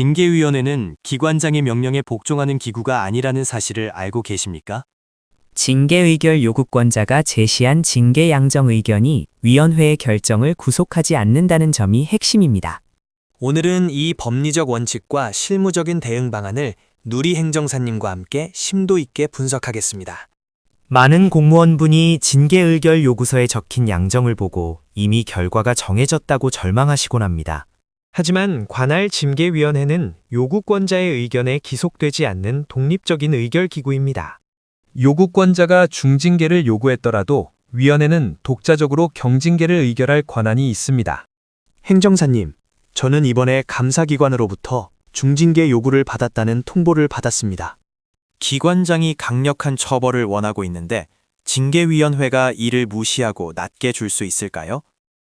징계위원회는 기관장의 명령에 복종하는 기구가 아니라는 사실을 알고 계십니까? 징계 의결 요구권자가 제시한 징계 양정 의견이 위원회의 결정을 구속하지 않는다는 점이 핵심입니다. 오늘은 이 법리적 원칙과 실무적인 대응 방안을 누리 행정사님과 함께 심도 있게 분석하겠습니다. 많은 공무원분이 징계 의결 요구서에 적힌 양정을 보고 이미 결과가 정해졌다고 절망하시곤 합니다. 하지만 관할 징계위원회는 요구권자의 의견에 기속되지 않는 독립적인 의결기구입니다. 요구권자가 중징계를 요구했더라도 위원회는 독자적으로 경징계를 의결할 권한이 있습니다. 행정사님, 저는 이번에 감사기관으로부터 중징계 요구를 받았다는 통보를 받았습니다. 기관장이 강력한 처벌을 원하고 있는데 징계위원회가 이를 무시하고 낮게 줄 수 있을까요?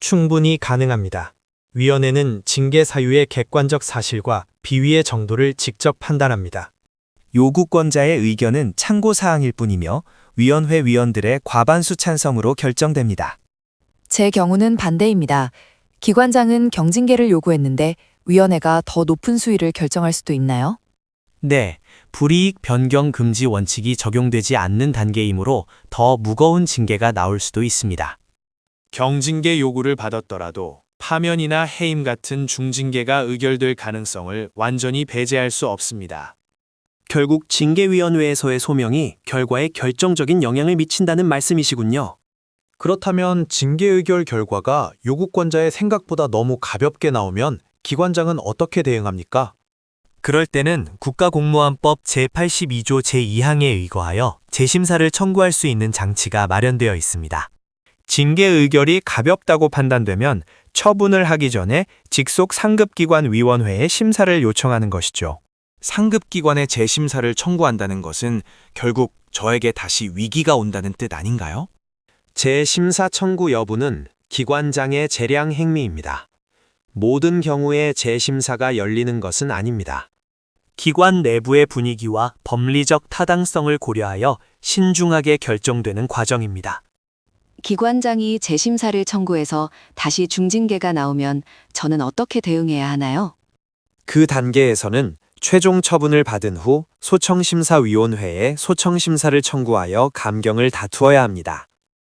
충분히 가능합니다. 위원회는 징계 사유의 객관적 사실과 비위의 정도를 직접 판단합니다. 요구권자의 의견은 참고사항일 뿐이며 위원회 위원들의 과반수 찬성으로 결정됩니다. 제 경우는 반대입니다. 기관장은 경징계를 요구했는데 위원회가 더 높은 수위를 결정할 수도 있나요? 네, 불이익 변경 금지 원칙이 적용되지 않는 단계이므로 더 무거운 징계가 나올 수도 있습니다. 경징계 요구를 받았더라도 파면이나 해임 같은 중징계가 의결될 가능성을 완전히 배제할 수 없습니다. 결국 징계위원회에서의 소명이 결과에 결정적인 영향을 미친다는 말씀이시군요. 그렇다면 징계 의결 결과가 요구권자의 생각보다 너무 가볍게 나오면 기관장은 어떻게 대응합니까? 그럴 때는 국가공무원법 제82조 제2항에 의거하여 재심사를 청구할 수 있는 장치가 마련되어 있습니다. 징계 의결이 가볍다고 판단되면 처분을 하기 전에 직속 상급기관 위원회에 심사를 요청하는 것이죠. 상급기관의 재심사를 청구한다는 것은 결국 저에게 다시 위기가 온다는 뜻 아닌가요? 재심사 청구 여부는 기관장의 재량 행미입니다. 모든 경우에 재심사가 열리는 것은 아닙니다. 기관 내부의 분위기와 법리적 타당성을 고려하여 신중하게 결정되는 과정입니다. 기관장이 재심사를 청구해서 다시 중징계가 나오면 저는 어떻게 대응해야 하나요? 그 단계에서는 최종 처분을 받은 후 소청심사위원회에 소청심사를 청구하여 감경을 다투어야 합니다.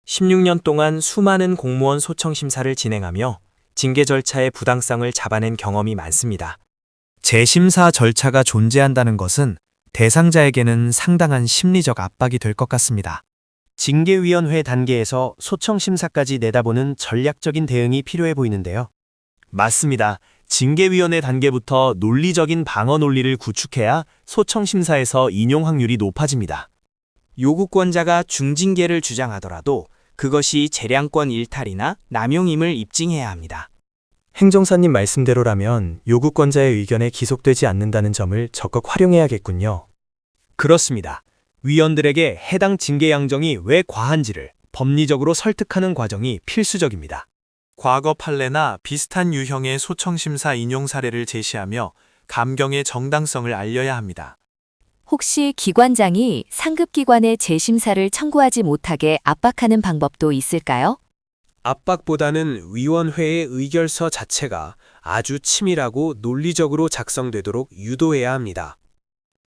16년 동안 수많은 공무원 소청심사를 진행하며 징계 절차의 부당성을 잡아낸 경험이 많습니다. 재심사 절차가 존재한다는 것은 대상자에게는 상당한 심리적 압박이 될 것 같습니다. 징계위원회 단계에서 소청심사까지 내다보는 전략적인 대응이 필요해 보이는데요. 맞습니다. 징계위원회 단계부터 논리적인 방어 논리를 구축해야 소청심사에서 인용 확률이 높아집니다. 요구권자가 중징계를 주장하더라도 그것이 재량권 일탈이나 남용임을 입증해야 합니다. 행정사님 말씀대로라면 요구권자의 의견에 기속되지 않는다는 점을 적극 활용해야겠군요. 그렇습니다. 위원들에게 해당 징계 양정이 왜 과한지를 법리적으로 설득하는 과정이 필수적입니다. 과거 판례나 비슷한 유형의 소청심사 인용 사례를 제시하며 감경의 정당성을 알려야 합니다. 혹시 기관장이 상급기관의 재심사를 청구하지 못하게 압박하는 방법도 있을까요? 압박보다는 위원회의 의결서 자체가 아주 치밀하고 논리적으로 작성되도록 유도해야 합니다.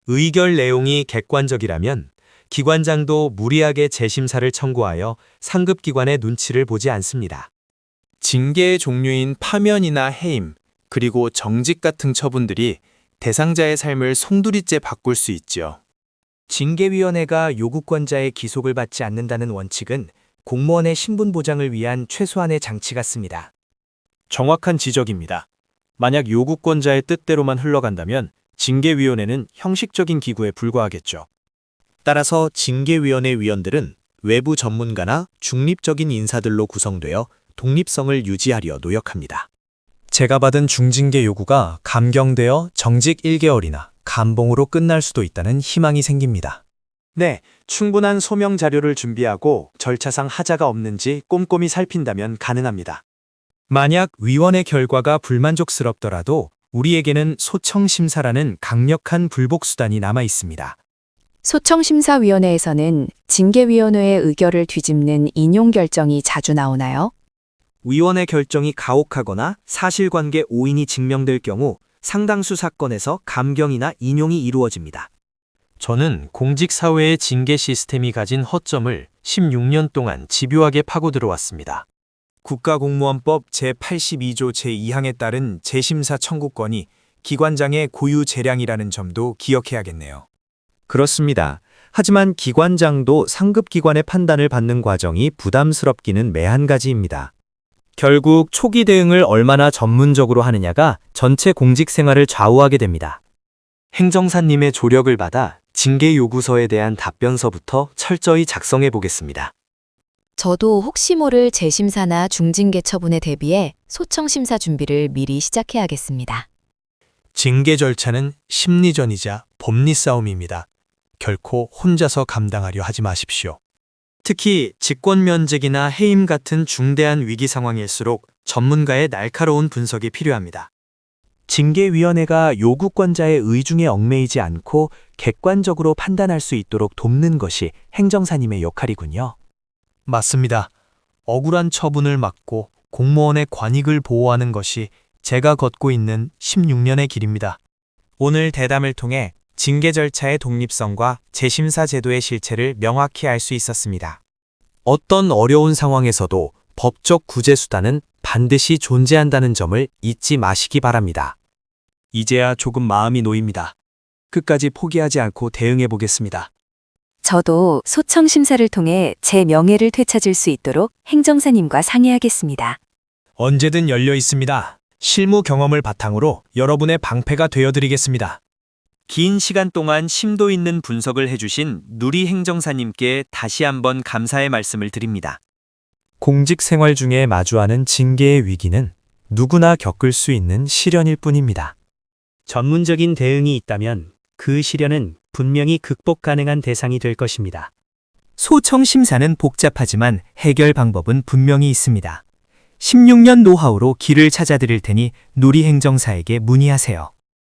의결 내용이 객관적이라면 기관장도 무리하게 재심사를 청구하여 상급기관의 눈치를 보지 않습니다. 징계의 종류인 파면이나 해임, 그리고 정직 같은 처분들이 대상자의 삶을 송두리째 바꿀 수 있죠. 징계위원회가 요구권자의 기속을 받지 않는다는 원칙은 공무원의 신분 보장을 위한 최소한의 장치 같습니다. 정확한 지적입니다. 만약 요구권자의 뜻대로만 흘러간다면 징계위원회는 형식적인 기구에 불과하겠죠. 따라서 징계위원회 위원들은 외부 전문가나 중립적인 인사들로 구성되어 독립성을 유지하려 노력합니다. 제가 받은 중징계 요구가 감경되어 정직 1개월이나 감봉으로 끝날 수도 있다는 희망이 생깁니다. 네, 충분한 소명 자료를 준비하고 절차상 하자가 없는지 꼼꼼히 살핀다면 가능합니다. 만약 위원회 결과가 불만족스럽더라도 우리에게는 소청심사라는 강력한 불복수단이 남아 있습니다. 소청심사위원회에서는 징계위원회의 의결을 뒤집는 인용 결정이 자주 나오나요? 위원회 결정이 가혹하거나 사실관계 오인이 증명될 경우 상당수 사건에서 감경이나 인용이 이루어집니다. 저는 공직사회의 징계 시스템이 가진 허점을 16년 동안 집요하게 파고 들어왔습니다. 국가공무원법 제82조 제2항에 따른 재심사 청구권이 기관장의 고유 재량이라는 점도 기억해야겠네요. 그렇습니다. 하지만 기관장도 상급 기관의 판단을 받는 과정이 부담스럽기는 매한가지입니다. 결국 초기 대응을 얼마나 전문적으로 하느냐가 전체 공직 생활을 좌우하게 됩니다. 행정사님의 조력을 받아 징계 요구서에 대한 답변서부터 철저히 작성해 보겠습니다. 저도 혹시 모를 재심사나 중징계 처분에 대비해 소청심사 준비를 미리 시작해야겠습니다. 징계 절차는 심리전이자 법리 싸움입니다. 결코 혼자서 감당하려 하지 마십시오. 특히 직권면직이나 해임 같은 중대한 위기 상황일수록 전문가의 날카로운 분석이 필요합니다. 징계위원회가 요구권자의 의중에 얽매이지 않고 객관적으로 판단할 수 있도록 돕는 것이 행정사님의 역할이군요. 맞습니다. 억울한 처분을 막고 공무원의 관익을 보호하는 것이 제가 걷고 있는 16년의 길입니다. 오늘 대담을 통해 징계 절차의 독립성과 재심사 제도의 실체를 명확히 알 수 있었습니다. 어떤 어려운 상황에서도 법적 구제 수단은 반드시 존재한다는 점을 잊지 마시기 바랍니다. 이제야 조금 마음이 놓입니다. 끝까지 포기하지 않고 대응해 보겠습니다. 저도 소청심사를 통해 제 명예를 되찾을 수 있도록 행정사님과 상의하겠습니다. 언제든 열려 있습니다. 실무 경험을 바탕으로 여러분의 방패가 되어드리겠습니다. 긴 시간 동안 심도 있는 분석을 해주신 누리 행정사님께 다시 한번 감사의 말씀을 드립니다. 공직 생활 중에 마주하는 징계의 위기는 누구나 겪을 수 있는 시련일 뿐입니다. 전문적인 대응이 있다면 그 시련은 분명히 극복 가능한 대상이 될 것입니다. 소청심사는 복잡하지만 해결 방법은 분명히 있습니다. 16년 노하우로 길을 찾아드릴 테니 누리 행정사에게 문의하세요.